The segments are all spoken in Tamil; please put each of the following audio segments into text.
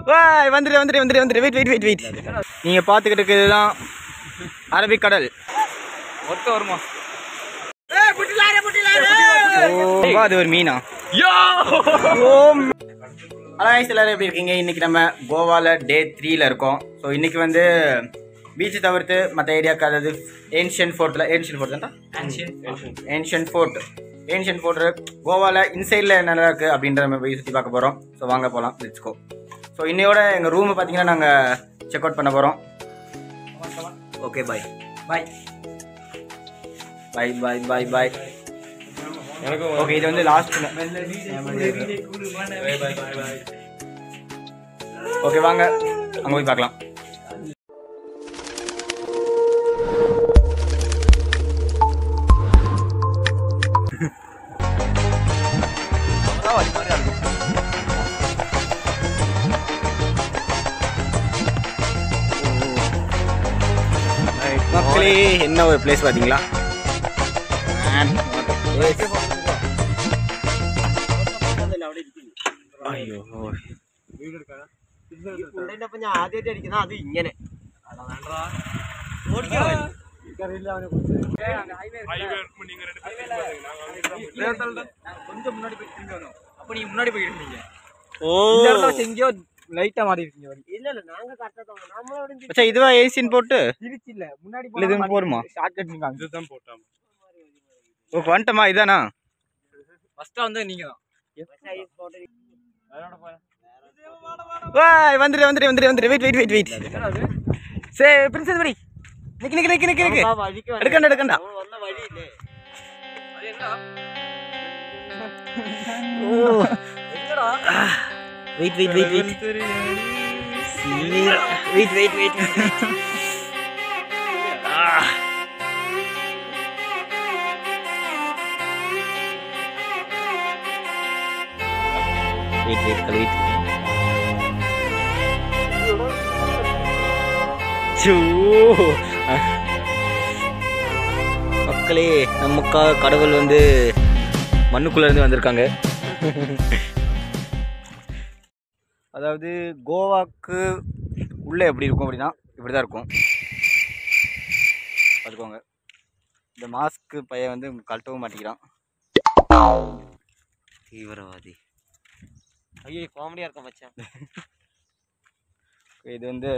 வந்துரு வெயிட். நீங்கள் பார்த்துக்கிட்டு இருக்கிறதுதான் அரபிக்கடல். வருமா? அது ஒரு மீனா? ஹலோ எல்லாரும் எப்படி இருக்கீங்க? இன்னைக்கு நம்ம கோவாவில் டே 3ல இருக்கோம். ஸோ இன்னைக்கு வந்து பீச்சு தவிர்த்து மற்ற ஏரியாவுக்கு, அதாவது ஏன்ஷியன்ட் ஃபோர்ட் கோவாவில் இன்சைடில் என்னென்ன இருக்குது அப்படின்ற நம்ம போய் சுற்றி பார்க்க போகிறோம். ஸோ வாங்க போகலாம், லெட்ஸ் கோ. ஸோ இன்னையோட எங்கள் ரூமை பார்த்தீங்கன்னா நாங்கள் செக் அவுட் பண்ண போகிறோம். Okay bye. ஓகே, இது வந்து லாஸ்ட். ஓகே வாங்க அங்கே போய் பார்க்கலாம். மக்களே, என்ன ஒரு பிளேஸ் பார்த்தீங்களா? അയ്യോ ആദ്യമായിട്ട് അടിക്കുന്ന അത് ഇങ്ങനെ கொஞ்சம் முன்னாடி போய் திரும்பி வந்தோம். அப்ப நீங்க முன்னாடி போய் இருந்தீங்க. எங்கேயோ லைட்டா மாறி இருக்கீங்க. இல்ல நாங்க கரெக்டா இதுவா ஏசின் போட்டு திருச்சி இல்ல முன்னாடி இதுவும் போருமா? ஷார்ட் கட் நீங்க அங்கதான் போட்டாமா? ஓ வந்துட்டமா? இதானா ஃபர்ஸ்டா வந்து நீங்க தான். வந்துரு வெயிட். சே பிரின்சஸ் படி நிக்கு எடுக்கண்டா. ஓ என்னடா? வெயிட். வெயிட். மக்களே, நமக்காக கடவுள் வந்து மண்ணுக்குள்ள இருந்து வந்திருக்காங்க. அதாவது கோவாக்கு உள்ள எப்படி இருக்கும் அப்படின்னா இப்படிதான் இருக்கும். பார்த்துக்கோங்க. இந்த மாஸ்க்கு பையன் வந்து கழட்டவும் மாட்டேங்கிறான். தீவிரவாதி. ஐயோ காமெடியா இருக்க மச்சான். இது வந்து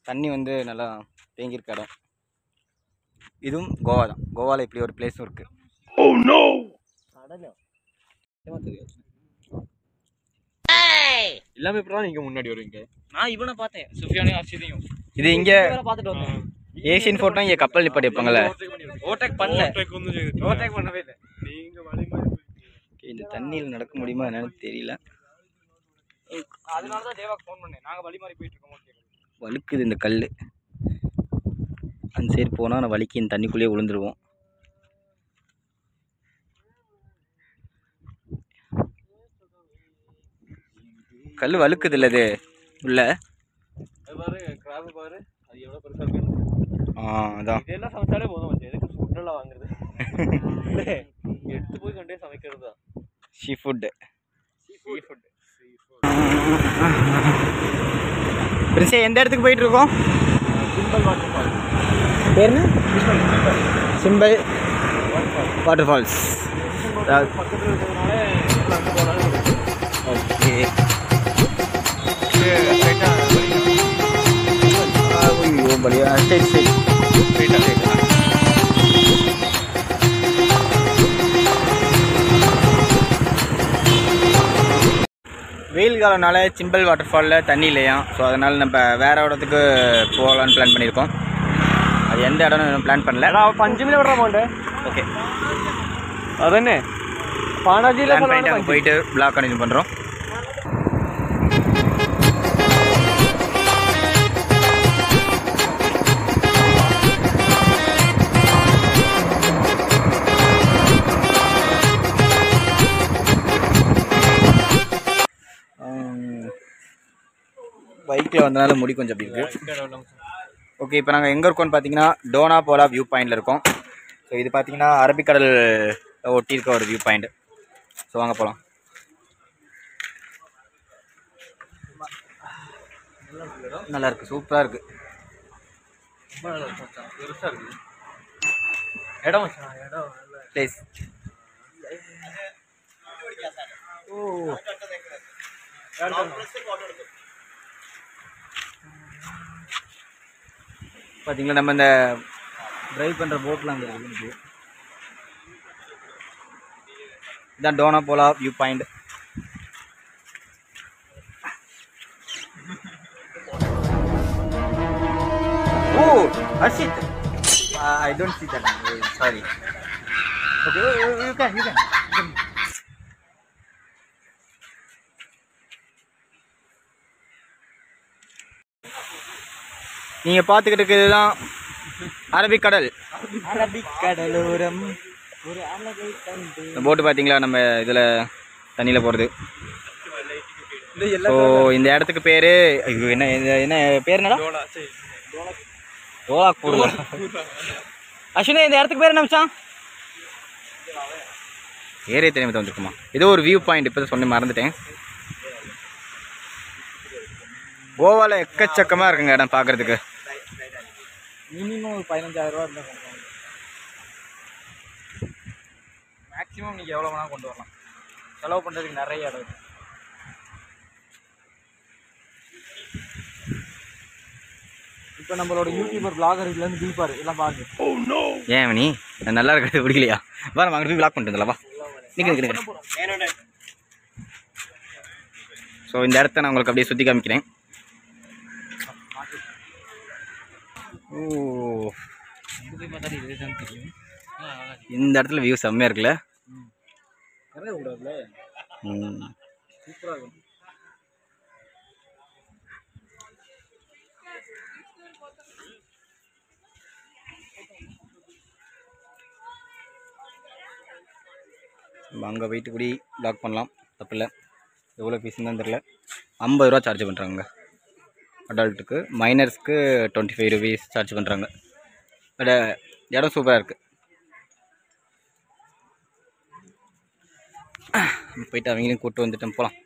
தண்ணி வந்து நல்லா தேங்கியிருக்க இடம். இதுவும் கோவா தான். கோவாவில் இப்படி ஒரு பிளேஸும் இருக்கு. எல்லாமே இப்பதான் நீங்க முன்னாடி வருவீங்க. நான் இவனை பார்த்தேன், சுஃபியானையும் அர்ஷிதையும். இது இங்க பார்த்துட்டு வந்தேன். ஏசியன் ஃபோர்ட்னா இங்க கப்பல் நிப்பாட்டி வைப்பாங்கல்ல. ஓவர்டேக் பண்ணவே இல்லை. நீங்க வழி மாதிரி இந்த தண்ணியில் நடக்க முடியுமா என்னன்னு தெரியல. அதனாலதான் தேவாக்கு ஃபோன் பண்ணேன். நாங்க வழி மாதிரி போயிட்டு இருக்கோம். வழுக்குது இந்த கல். அந்த சைடு போனால் நான் வலிக்கு இந்த தண்ணிக்குள்ளேயே விழுந்துருவோம். கல் வழுக்குது இல்லை இது உள்ள. பாரு அது எவ்வளோ பெருசாக இருக்கு. அதான் இதெல்லாம் சமைச்சாலே போதும். எதுக்கு ஃபுட்டெல்லாம் வாங்குறது? எடுத்து போய் கொண்டே சமைக்கிறது தான். சீ ஃபுட்டு. பிரின்ஸே, எந்த இடத்துக்கு போயிட்டு இருக்கோம்? Simple waterfalls. பேர் என்ன? Simple waterfalls. பக்கத்தில் இருக்கிறதுனால ஓகே. बढ़िया सही வெயில் காலம்னால சிம்பிள் வாட்டர் ஃபாலில் தண்ணி இல்லையா. ஸோ அதனால் நம்ம வேறு இடத்துக்கு போகலான்னு பிளான் பண்ணியிருக்கோம். அது எந்த இடம்னு பிளான் பண்ணல. 5 மினிட் விடுற அமௌண்ட்டு. ஓகே, അതന്നെ പാണാജിയിലെ பிளான் பண்ணிட்டு அங்கே போயிட்டு பிளாக் கண்டினியூ பண்ணுறோம். பைக்கில் வந்தனால முடி கொஞ்சம் அப்படி இருக்குது. ஓகே, இப்போ நாங்கள் எங்கே இருக்கோம்னு பார்த்தீங்கன்னா டோனா போலா வியூ பாயிண்டில் இருக்கோம். ஸோ இது பார்த்தீங்கன்னா அரபிக்கடல் ஒட்டி இருக்க ஒரு வியூ பாயிண்ட். ஸோ வாங்க போகலாம். நல்லா இருக்கு, சூப்பரா இருக்கு. ரொம்ப நல்லா இருக்கு மச்சான். பெருசா இருக்கு இடம் மச்சான். இடம் பிளேஸ். ஓ பாத்தீங்களா நம்ம இந்த டிரைவ் பண்ற போட்லாம் அங்க இருக்கு. இதான் டோனா போலா view point. Oh, Ashit. I don't see that. Sorry. Okay, you can. நீங்க பாத்துக்கிட்டு இருக்கிறதுதான் அரபிக்கடல். அரபிக்கடலோரம் ஒரு அழகை கண்டு. இந்த போட்டு பாத்தீங்களா நம்ம இதுல தண்ணியில போறது. ஸோ இந்த இடத்துக்கு பேரு என்ன என்ன பேர் என்னடா? டோலா கூர்லா. அஸ்வினி இந்த இடத்துக்கு பேர் என்ன மச்சான்? ஏரே தெரியாம வந்துருக்குமா? ஏதோ ஒரு வியூ பாயிண்ட் இப்போ சொன்ன மறந்துட்டேன். கோவால எக்கச்சக்கமா இருக்குங்க இடம் பாக்குறதுக்கு. மினிமம் ஒரு 15,000 ரூபா இருந்தால் கொண்டு வரலாம். மேக்ஸிமம் நீங்கள் எவ்வளோ வேணால் கொண்டு வரலாம். செலவு பண்ணுறதுக்கு நிறைய இடம் இருக்குது. இப்போ நம்மளோட யூடியூபர் பிளாகர் இதுலேருந்து தீபார் எல்லாம் பாருங்க. ஏன் மணி நல்லா இருக்கிறது பிடிக்கலையா? வா நம்ம அங்கே பிளாக் பண்ணிட்டு வா. நிற்க. ஸோ இந்த இடத்த நான் உங்களுக்கு அப்படியே சுற்றி காமிக்கிறேன். ஓ இந்த இடத்துல வியூ செம்மையா இருக்குல்ல. அங்கே போயிட்டு கூடி லாக் பண்ணலாம், தப்பு இல்லை. எவ்வளோ ஃபீஸ்ன்னு தான் தெரியல. 50 ரூபா சார்ஜ் பண்ணுறாங்க அடல்ட்டுக்கு. மைனர்ஸ்க்கு 25 rupees சார்ஜ் பண்ணுறாங்க. பட் இடம் சூப்பராக இருக்குது. போயிட்டு அவங்களையும் கூப்பிட்டு வந்துட்டு போகலாம்.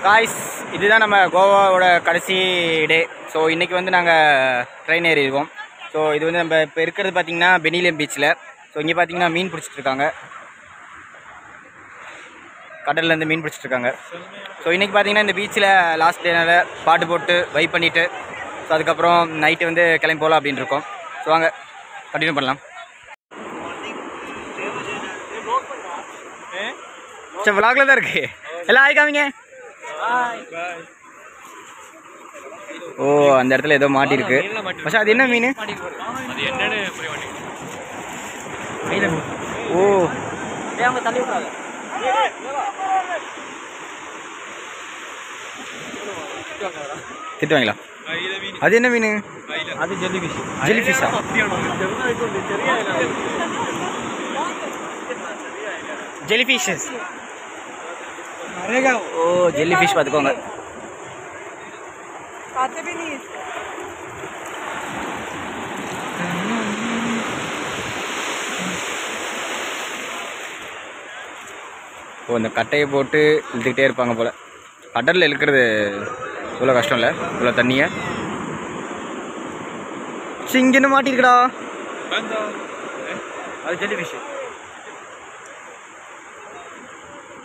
காய்ஸ் இதுதான் நம்ம கோவாவோட கடைசி டே. ஸோ இன்றைக்கி வந்து நாங்கள் ட்ரெயின் ஏறிடுவோம். ஸோ இது வந்து நம்ம இப்போ இருக்கிறது பார்த்திங்கன்னா பெனிலியம் பீச்சில். ஸோ இங்கே பார்த்தீங்கன்னா மீன் பிடிச்சிட்ருக்காங்க, கடல்லேருந்து மீன் பிடிச்சிட்ருக்காங்க. ஸோ இன்றைக்கி பார்த்தீங்கன்னா இந்த பீச்சில் லாஸ்ட் டேனால் பாட்டு போட்டு வைப் பண்ணிவிட்டு ஸோ அதுக்கப்புறம் நைட்டு வந்து கிளம்பி போகலாம் அப்படின்னு இருக்கோம். ஸோ வாங்க கண்டினியூ பண்ணலாம். சரி விளாகில் தான் இருக்குது. எல்லாம் ஆயிக்காமிங்க. ஓ அந்த இடத்துல ஏதோ மாட்டிருக்கு. പക്ഷേ அது என்ன மீன்? ஓ அவங்க தள்ளி விட்றாங்க. திட்டுவாங்களா? அது என்ன மீன்? அது ஜெல்லிஃபிஷ். ஜெல்லிஃபிஷா? ஜெல்லிஃபிஷஸ். ஓ ஜெல்லிஃபிஷ் பார்த்துக்கோங்க. ஓ இந்த கட்டையை போட்டு இழுத்துக்கிட்டே இருப்பாங்க போல். கடலில் இழுக்கிறது இவ்வளோ கஷ்டம் இல்லை, இவ்வளோ தண்ணியை. சிங்கன்னு மாட்டிருக்கடா. அது ஜெல்லிஃபிஷ்.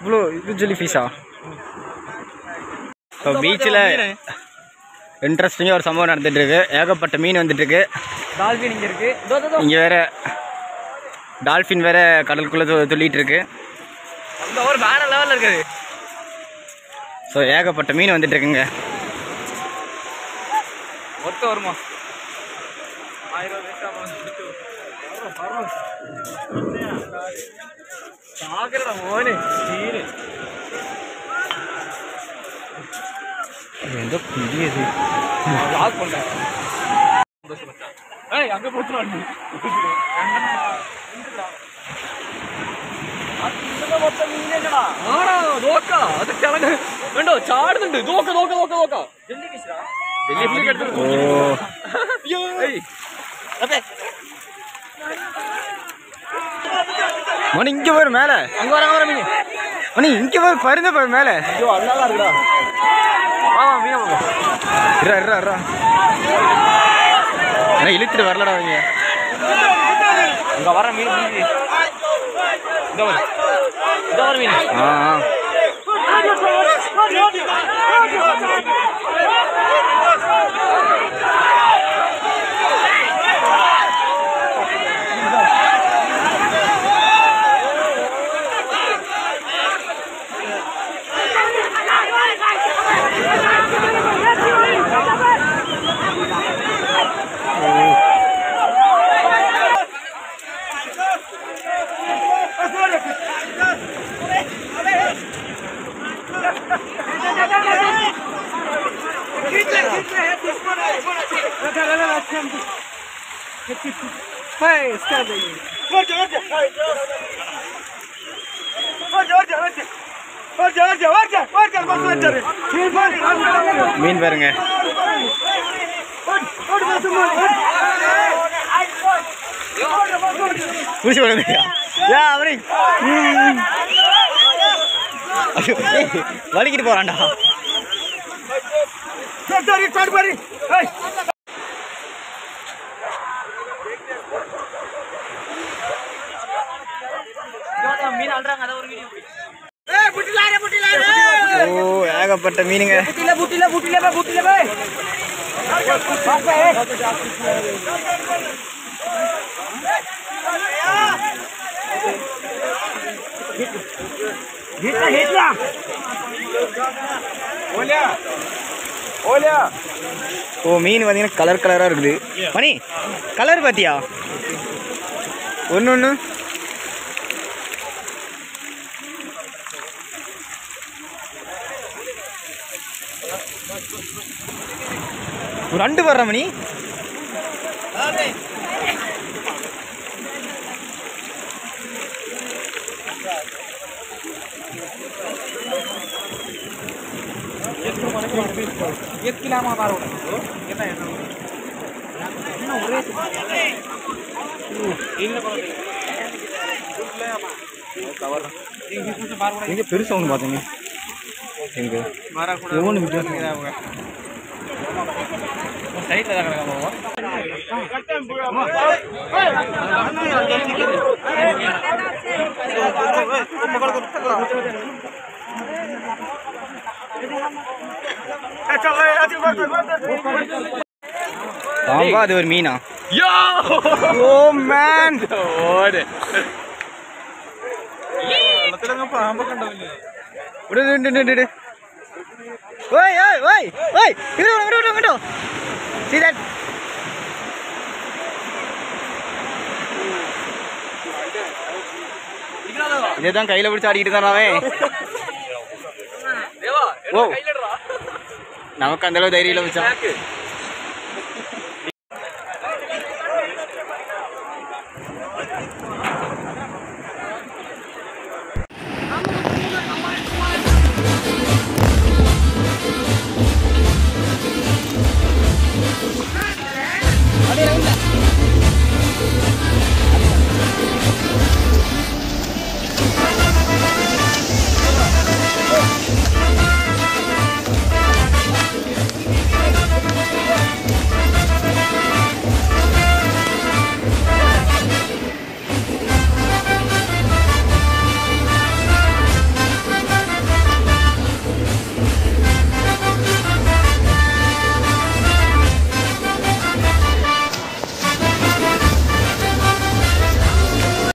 இவ்வளோ இது ஜெல்லிஃபிஷா? ஸோ பீச்சில் இன்ட்ரெஸ்டிங்காக ஒரு சம்பவம் நடந்துகிட்ருக்கு. ஏகப்பட்ட மீன் வந்துட்டுருக்கு. டால்ஃபின் இங்கே இருக்குது. இங்கே வேறு டால்ஃபின் வேறு கடலுக்குள்ளே துள்ளிகிட்டு இருக்கு. அந்த ஒரு வேற லெவலில் இருக்குது. ஸோ ஏகப்பட்ட மீன் வந்துட்டு இருக்குங்க. ஒருத்த வருமா? 1000 മോനെ എന്തോ പിടിയത് അങ്ക പോയിട്ട് ആടാ നോക്ക അത് കിളങ്ങ് വേണ്ടോ ചാടുന്നുണ്ട്. നോക്ക നോക്ക നോക്ക നോക്ക மணி இங்க பாரு மேல. அங்க வர மீன் மணி இங்க பாரு, பருந்த பாரு மேல. ஐயோ அழகா இருக்குடா. இழுத்துட்டு வரலடா அவங்க இங்க வர மீன் இந்த வர மீன் மீன் பாருங்க புடிச்சு வலிக்கிட்டு போறான்டா ஓ ஏகப்பட்ட மீனுங்க ஓ மீன் பார்த்தீங்கன்னா கலர் கலராக இருக்குது மணி கலர் பார்த்தியா ஒன்று ரெண்டு வர்ற மணி பெருசா ஒன்று பார்த்தீங்க எங்க ஒவ்வொன்று வித்தியாசம் சைட்ல தான் கிடக்காம பாம்பா அது ஒரு மீனா ஓ மேன் இதுதான் கையில பிடிச்சு ஆடிக்கிட்டு தானே நமக்கு அந்த அளவு தைரியம் வச்சா